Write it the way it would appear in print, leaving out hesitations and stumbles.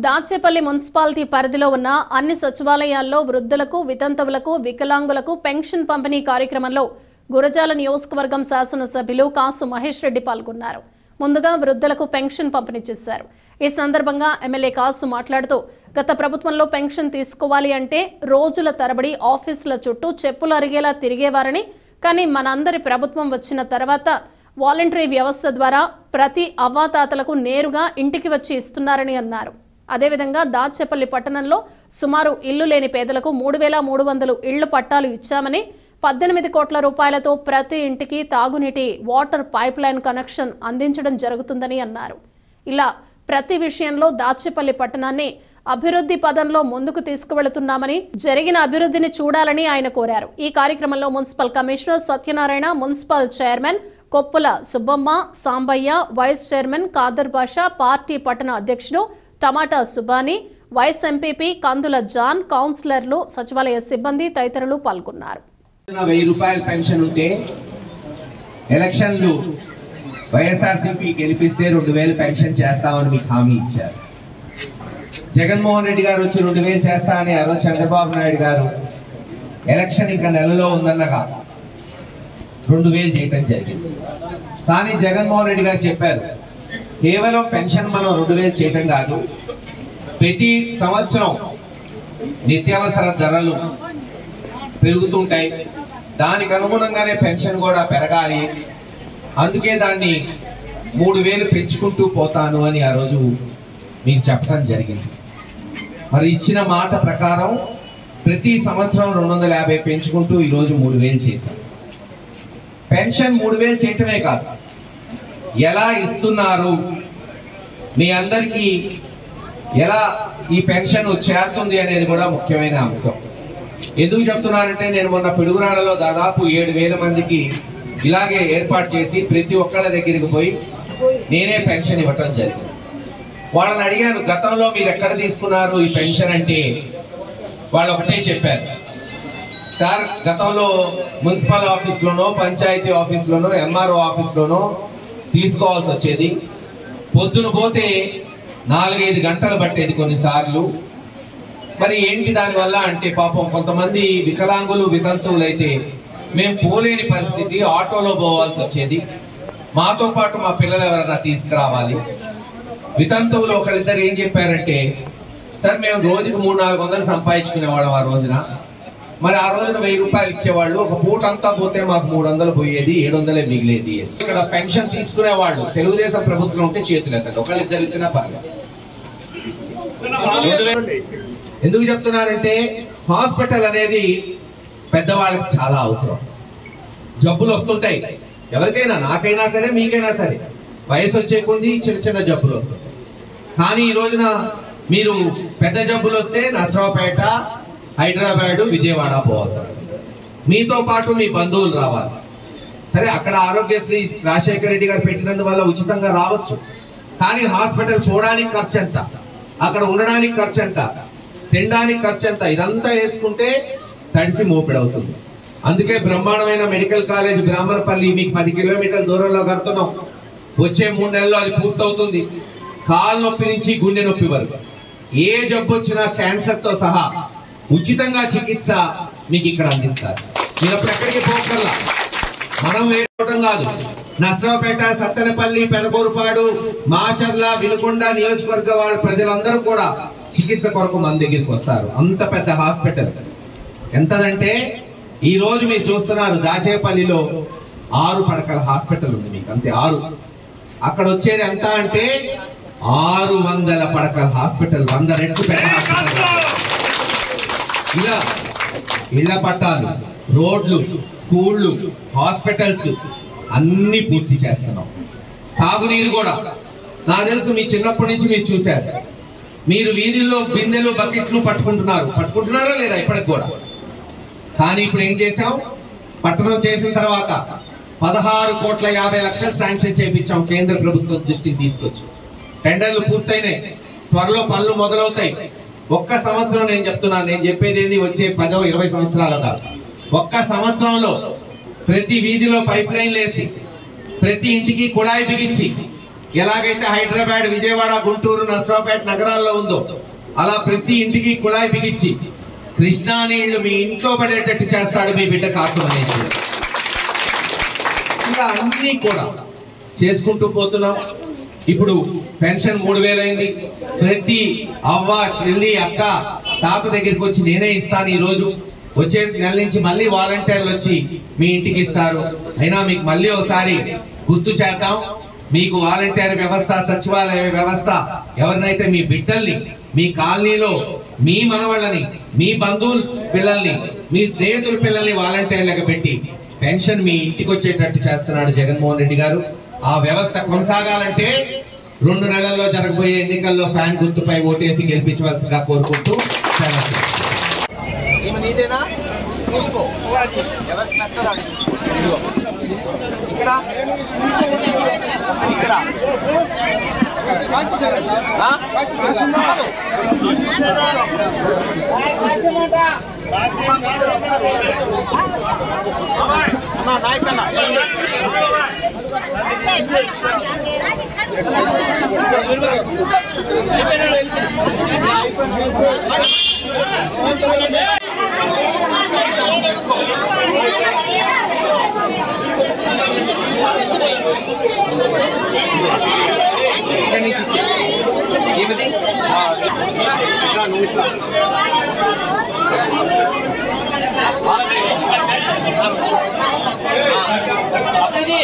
Dachepalli municipality పరిధిలో ఉన్న అన్ని సచివాలయాల్లో వృద్ధులకు, వితంతువులకు, వికలాంగులకు పెన్షన్ పంపిణీ కార్యక్రమంలో గురజాల నియోజకవర్గం శాసనసభ్యులు కాసు మహేష్ రెడ్డి పాల్గొన్నారు. ముందుగా వృద్ధులకు పెన్షన్ పంపిణీ చేశారు. ఈ సందర్భంగా ఎమ్మెల్యే కాసు మాట్లాడుతూ, గత ప్రభుత్వంలో పెన్షన్ తీసుకోవాలి అంటే రోజుల తరబడి ఆఫీసుల చుట్టూ చెప్పులు అరిగేలా తిరిగేవారని, కానీ మనందరి ప్రభుత్వం వచ్చిన తర్వాత వాలంటరీ వ్యవస్థ ద్వారా ప్రతి అవ్వాతాతలకు నేరుగా ఇంటికి వచ్చి ఇస్తున్నారని అన్నారు. అదేవిధంగా దాచేపల్లి పట్టణంలో సుమారు ఇల్లు లేని పేదలకు 3,300 ఇళ్లు పట్టాలు ఇచ్చామని, 18 కోట్ల రూపాయలతో ప్రతి ఇంటికి తాగునీటి వాటర్ పైప్ లైన్ కనెక్షన్ అందించడం జరుగుతుందని అన్నారు. ఇలా ప్రతి విషయంలో దాచేపల్లి పట్టణాన్ని అభివృద్ధి పదంలో ముందుకు తీసుకువెళుతున్నామని, జరిగిన అభివృద్ధిని చూడాలని ఆయన కోరారు. ఈ కార్యక్రమంలో municipal commissioner Satyanarayana, municipal chairman Koppula Subbamma, Sambaiah, vice chairman Khader Basha, party పట్టణ అధ్యక్షుడు tomato Subani, vice MPP Kandula John, కౌన్సిలర్లు, సచివాలయ సిబ్బంది తదితరులు పాల్గొన్నారు. 1000 రూపాయల పెన్షన్ ఉంటే ఎలక్షన్లు వైఎస్ఆర్సీపీ గెలిపిస్తే 2000 పెన్షన్ చేస్తామని మీకు హామీ ఇచ్చారు. జగన్మోహన్ రెడ్డి గారు వచ్చి 2000 చేస్తా అని ఆ రోజు చంద్రబాబు నాయుడు గారు ఎలక్షన్ ఇంకా నెలలో ఉందన్నగా 2000 చేయటం జరిగింది. కానీ జగన్మోహన్ రెడ్డి గారు చెప్పారు, కేవలం పెన్షన్ మనం 2000 చేయటం కాదు, ప్రతి సంవత్సరం నిత్యావసర ధరలు పెరుగుతుంటాయి, దానికి అనుగుణంగానే పెన్షన్ కూడా పెరగాలి, అందుకే దాన్ని 3000 పెంచుకుంటూ పోతాను అని ఆ రోజు మీకు చెప్పడం జరిగింది. మరి ఇచ్చిన మాట ప్రకారం ప్రతి సంవత్సరం 250 పెంచుకుంటూ ఈరోజు 3000 చేశారు. పెన్షన్ 3000 చేయటమే కాదు, ఎలా ఇస్తున్నారు, మీ అందరికీ ఎలా ఈ పెన్షన్ చేరుతుంది అనేది కూడా ముఖ్యమైన అంశం. ఎందుకు చెప్తున్నానంటే, నేను మొన్న పిడుగురాళ్లలో దాదాపు 7,000 మందికి ఇలాగే ఏర్పాటు చేసి ప్రతి ఒక్కళ్ళ దగ్గరికి పోయి నేనే పెన్షన్ ఇవ్వటం జరిగింది. వాళ్ళని అడిగాను, గతంలో మీరు ఎక్కడ తీసుకున్నారు ఈ పెన్షన్ అంటే వాళ్ళు ఒకటే చెప్పారు, సార్ గతంలో మున్సిపల్ ఆఫీస్లోనో, పంచాయతీ ఆఫీస్లోనో, ఎంఆర్ఓ ఆఫీస్లోనో తీసుకోవాల్సి వచ్చేది, పొద్దున పోతే 4-5 గంటలు పట్టేది కొన్నిసార్లు. మరి ఏంటి దానివల్ల అంటే, పాపం కొంతమంది వికలాంగులు, వితంతువులు అయితే మేము పోలేని పరిస్థితి, ఆటోలో పోవాల్సి వచ్చేది, మాతో పాటు మా పిల్లలు ఎవరైనా తీసుకురావాలి. వితంతువులు ఒకళ్ళిద్దరు ఏం చెప్పారంటే, సార్ మేము రోజుకి 300-400 సంపాదించుకునేవాళ్ళం ఆ రోజున, మరి ఆ రోజున 1000 రూపాయలు ఇచ్చేవాళ్ళు, ఒక పూట అంతా పోతే మాకు 300 పోయేది, 700 మిగిలేది. ఇక్కడ పెన్షన్ తీసుకునే వాళ్ళు తెలుగుదేశం ప్రభుత్వం ఉంటే చేతులు ఎత్తండి, ఒకళ్ళిద్దరు ఇచ్చినా పర్లేదు. ఎందుకు చెప్తున్నారంటే, హాస్పిటల్ అనేది పెద్దవాళ్ళకి చాలా అవసరం. జబ్బులు వస్తుంటాయి, ఎవరికైనా, నాకైనా సరే మీకైనా సరే, వయసు వచ్చే కొద్ది చిన్న చిన్న జబ్బులు వస్తుంటాయి. కానీ ఈ రోజున మీరు పెద్ద జబ్బులు వస్తే నర్సరావుపేట, హైదరాబాదు, విజయవాడ పోవాల్సి వస్తుంది, మీతో పాటు మీ బంధువులు రావాలి. సరే అక్కడ ఆరోగ్యశ్రీ రాజశేఖర రెడ్డి గారు పెట్టినందువల్ల ఉచితంగా రావచ్చు, కానీ హాస్పిటల్ పోవడానికి ఖర్చు ఎంత, అక్కడ ఉండడానికి ఖర్చు ఎంత, తినడానికి ఖర్చు ఎంత, ఇదంతా వేసుకుంటే తడిసి మోపిడవుతుంది. అందుకే బ్రహ్మాండమైన మెడికల్ కాలేజ్ బ్రాహ్మణపల్లి మీకు 10 కిలోమీటర్ల దూరంలో కడుతున్నాం. వచ్చే 3 నెలల్లో అది పూర్తవుతుంది. కాలు నొప్పి నుంచి గుండె నొప్పి వరకు ఏ జబ్బు వచ్చినా క్యాన్సర్తో సహా ఉచితంగా చికిత్స మీకు ఇక్కడ అందిస్తారు. మీరు అప్పుడు ఎక్కడికి పోకల్లా, మనం వేసుకోవడం కాదు. నర్సరావుపేట, సత్తెనపల్లి, పెదకూరుపాడు, మాచర్ల, వినుకొండ నియోజకవర్గ వాళ్ళ ప్రజలందరూ కూడా చికిత్స కొరకు మన దగ్గరికి వస్తారు. అంత పెద్ద హాస్పిటల్. ఎంతదంటే ఈ రోజు మీరు చూస్తున్నారు, దాచేపల్లిలో 6 పడకల హాస్పిటల్ ఉంది మీకు, అంతే 6. అక్కడ వచ్చేది ఎంత అంటే 600 పడకల హాస్పిటల్, 100 రెట్లు పెద్ద హాస్పిటల్. ఇలా ఇళ్ల పట్టాలు, రోడ్లు, స్కూళ్ళు, హాస్పిటల్స్ అన్ని పూర్తి చేస్తున్నాం. తాగునీరు కూడా నాకు తెలుసు, మీ చిన్నప్పటి నుంచి మీరు చూశారు, మీరు వీధుల్లో బిందెలు, బకెట్లు పట్టుకుంటున్నారా లేదా ఇప్పటికి కూడా. కానీ ఇప్పుడు ఏం చేశాం, పట్టణం చేసిన తర్వాత 16,50,00,000 శాంక్షన్ చేయించాం, కేంద్ర ప్రభుత్వం దృష్టికి తీసుకొచ్చి. టెండర్లు పూర్తయినాయి, త్వరలో పనులు మొదలవుతాయి. ఒక్క సంవత్సరం నేను చెప్తున్నాను, నేను చెప్పేది ఏంది వచ్చే 10-20 సంవత్సరాలు కాదు, ఒక్క సంవత్సరంలో ప్రతి వీధిలో పైప్ లైన్లు వేసి, ప్రతి ఇంటికి కుళాయి బిగించి ఎలాగైతే హైదరాబాద్, విజయవాడ, గుంటూరు, నర్సరావుపేట నగరాల్లో ఉందో అలా ప్రతి ఇంటికి కుళాయి బిగించి కృష్ణా నీళ్లు మీ ఇంట్లో పడేటట్టు చేస్తాడు మీ బిడ్డ కాసు మహేష్. ఇలా అన్ని కూడా చేసుకుంటూ పోతున్నాం. ఇప్పుడు పెన్షన్ 3000 అయింది. ప్రతి అవ్వ, చెల్లి, అక్క, తాత దగ్గరికి వచ్చి నేనే ఇస్తాను. ఈ రోజు వచ్చే నెల నుంచి మళ్ళీ వాలంటీర్లు వచ్చి మీ ఇంటికి ఇస్తారు. అయినా మీకు మళ్ళీ ఒకసారి గుర్తు చేద్దాం. మీకు వాలంటీర్ వ్యవస్థ, సచివాలయ వ్యవస్థ ఎవరినైతే మీ బిడ్డల్ని, మీ కాలనీలో మీ మనవాళ్ళని, మీ బంధువుల పిల్లల్ని, మీ స్నేహితుల పిల్లల్ని వాలంటీర్లకు పెట్టి పెన్షన్ మీ ఇంటికి వచ్చేటట్టు చేస్తున్నాడు జగన్మోహన్ రెడ్డి గారు. ఆ వ్యవస్థ కొనసాగాలంటే 2 నెలల్లో జరగబోయే ఎన్నికల్లో ఫ్యాన్ గుర్తుపై ఓటేసి గెలిపించవలసిందిగా కోరుకుంటూ నీదేనా చూసుకో ఎవరికి నష్టం ఇక్కడ ఇక్కడ ఇక్కడ నుంచి ఇచ్చే ఏమిటి నువ్వు ఇట్లా వెళ్ళి